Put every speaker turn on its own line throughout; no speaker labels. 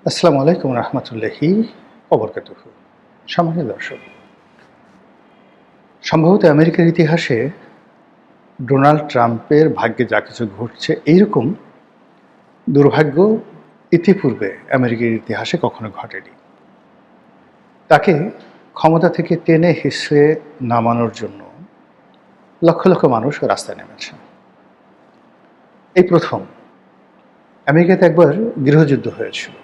আসসালামু আলাইকুম রহমতুল্লাহি ওবরকাতুহু। সম্মানিত দর্শক, সম্ভবত আমেরিকার ইতিহাসে ডোনাল্ড ট্রাম্পের ভাগ্যে যা কিছু ঘটছে এইরকম দুর্ভাগ্য ইতিপূর্বে আমেরিকার ইতিহাসে কখনো ঘটেনি। তাকে ক্ষমতা থেকে টেনে হিসড়ে নামানোর জন্য লক্ষ লক্ষ মানুষ রাস্তায় নেমেছে। এই প্রথম আমেরিকাতে একবার গৃহযুদ্ধ হয়েছিল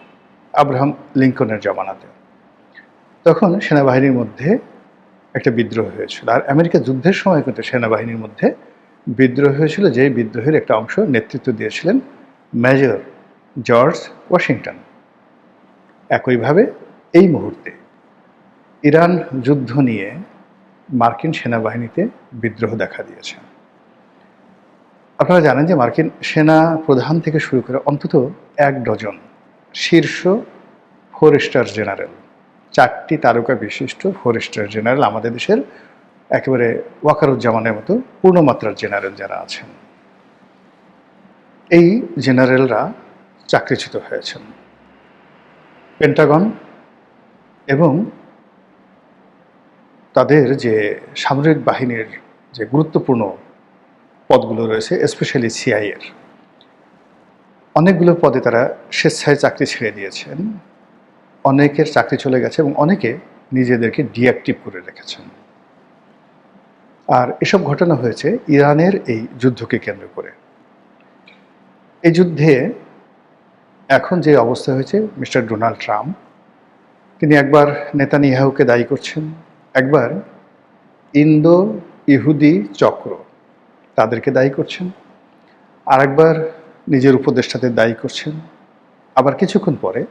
আব্রাহাম লিঙ্কনের জমানাতে। তখন সেনাবাহিনীর মধ্যে একটা বিদ্রোহ হয়েছিল, আর আমেরিকা যুদ্ধের সময় কিন্তু সেনাবাহিনীর মধ্যে বিদ্রোহ হয়েছিল, যে বিদ্রোহের একটা অংশ নেতৃত্ব দিয়েছিলেন মেজর জর্জ ওয়াশিংটন। একইভাবে এই মুহূর্তে ইরান যুদ্ধ নিয়ে মার্কিন সেনাবাহিনীতে বিদ্রোহ দেখা দিয়েছে। আপনারা জানেন যে মার্কিন সেনা প্রধান থেকে শুরু করে অন্তত 1 ডজন শীর্ষ 4 স্টার জেনারেল, 4টি তারকা বিশিষ্ট 4 স্টার জেনারেল, আমাদের দেশের একেবারে ওয়াকারুজ্জামানের মতো পূর্ণমাত্রার জেনারেল যারা আছেন, এই জেনারেলরা চাকরিচ্যুত হয়েছেন। পেন্টাগন এবং তাদের যে সামরিক বাহিনীর যে গুরুত্বপূর্ণ পদগুলো রয়েছে, স্পেশালি সিআইএর অনেকগুলো পদে তারা স্বেচ্ছায় চাকরি ছেড়ে দিয়েছেন। অনেকের চাকরি চলে গেছে এবং অনেকে নিজেদেরকে ডিঅ্যাক্টিভ করে রেখেছেন। আর এসব ঘটনা হয়েছে ইরানের এই যুদ্ধকে কেন্দ্র করে। এই যুদ্ধে এখন যে অবস্থা হয়েছে, মিস্টার ডোনাল্ড ট্রাম্প তিনি একবার নেতানিয়াহুকে দায়ী করছেন, একবার ইন্দো ইহুদি চক্র তাদেরকে দায়ী করছেন, আর একবার নিজের উপদেষ্টাদের দায়ী করছেন, আবার কিছুক্ষণ পরে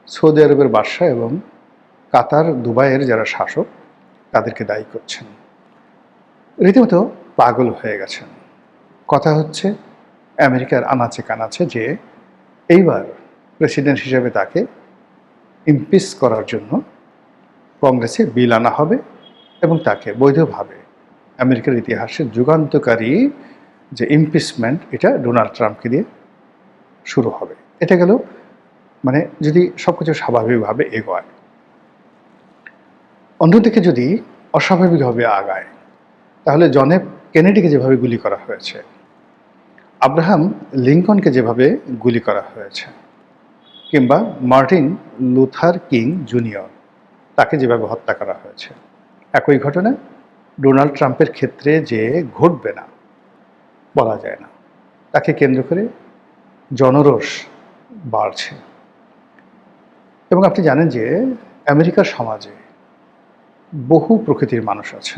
সৌদি আরবের বাদশা এবং কাতার দুবাইয়ের যারা শাসক তাদেরকে দায়ী করছেন। রীতিমতো পাগল হয়ে গেছেন। কথা হচ্ছে আমেরিকার আনাচে কানাচে যে এইবার প্রেসিডেন্ট হিসেবে তাকে ইমপিচ করার জন্য কংগ্রেসে বিল আনা হবে এবং তাকে বৈধভাবে আমেরিকার ইতিহাসের যুগান্তকারী যে ইমপিচমেন্ট, এটা ডোনাল্ড ট্রাম্পকে দিয়ে শুরু হবে। এটা গেল মানে যদি সব কিছু স্বাভাবিকভাবে এগোয়। অন্যদিকে যদি অস্বাভাবিকভাবে আগায়, তাহলে জন এফ কেনেডিকে যেভাবে গুলি করা হয়েছে, আব্রাহাম লিঙ্কনকে যেভাবে গুলি করা হয়েছে, কিংবা মার্টিন লুথার কিং জুনিয়র তাকে যেভাবে হত্যা করা হয়েছে, একই ঘটনা ডোনাল্ড ট্রাম্পের ক্ষেত্রে যে ঘটবে না বলা যায় না। তাকে কেন্দ্র করে জনরোষ বাড়ছে। এবং আপনি জানেন যে আমেরিকার সমাজে বহু প্রকৃতির মানুষ আছে,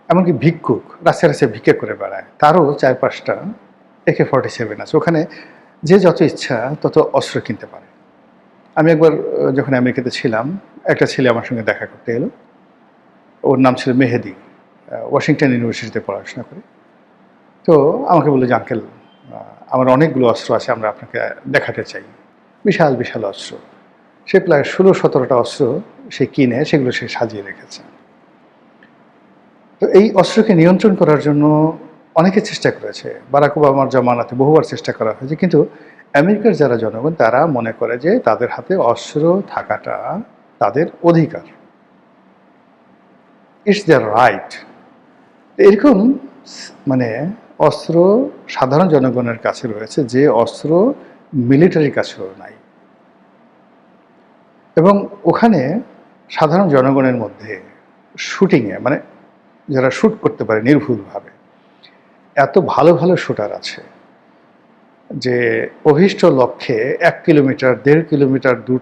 এমনকি ভিক্ষুক রাস্তায় রাস্তায় ভিক্ষা করে বেড়ায়, তারও 4-5টা AK-47 আছে। ওখানে যে যত ইচ্ছা তত অস্ত্র কিনতে পারে। আমি একবার যখন আমেরিকাতে ছিলাম, একটা ছেলে আমার সঙ্গে দেখা করতে এলো। ওর নাম ছিল মেহেদি, ওয়াশিংটন ইউনিভার্সিটিতে পড়াশোনা করে। তো আমাকে বললো যে আঙ্কেল, আমার অনেকগুলো অস্ত্র আছে, আমরা আপনাকে দেখাতে চাই। বিশাল বিশাল অস্ত্র। সে প্রায় 16-17টা অস্ত্র সে কিনে সেগুলো সে সাজিয়ে রেখেছে। তো এই অস্ত্রকে নিয়ন্ত্রণ করার জন্য অনেকে চেষ্টা করেছে, বারাক ওবামার জমানাতে বহুবার চেষ্টা করা হয়েছে, কিন্তু আমেরিকার যারা জনগণ তারা মনে করে যে তাদের হাতে অস্ত্র থাকাটা তাদের অধিকার, ইটস দেয়ার রাইট। এরকম মানে অস্ত্র সাধারণ জনগণের কাছে রয়েছে যে অস্ত্র মিলিটারির কাছেও নাই। এবং ওখানে সাধারণ জনগণের মধ্যে শুটিংয়ে মানে যারা শ্যুট করতে পারে নির্ভুলভাবে, এত ভালো ভালো শুটার আছে যে অভীষ্ট লক্ষ্যে 1 কিলোমিটার 1.5 কিলোমিটার দূর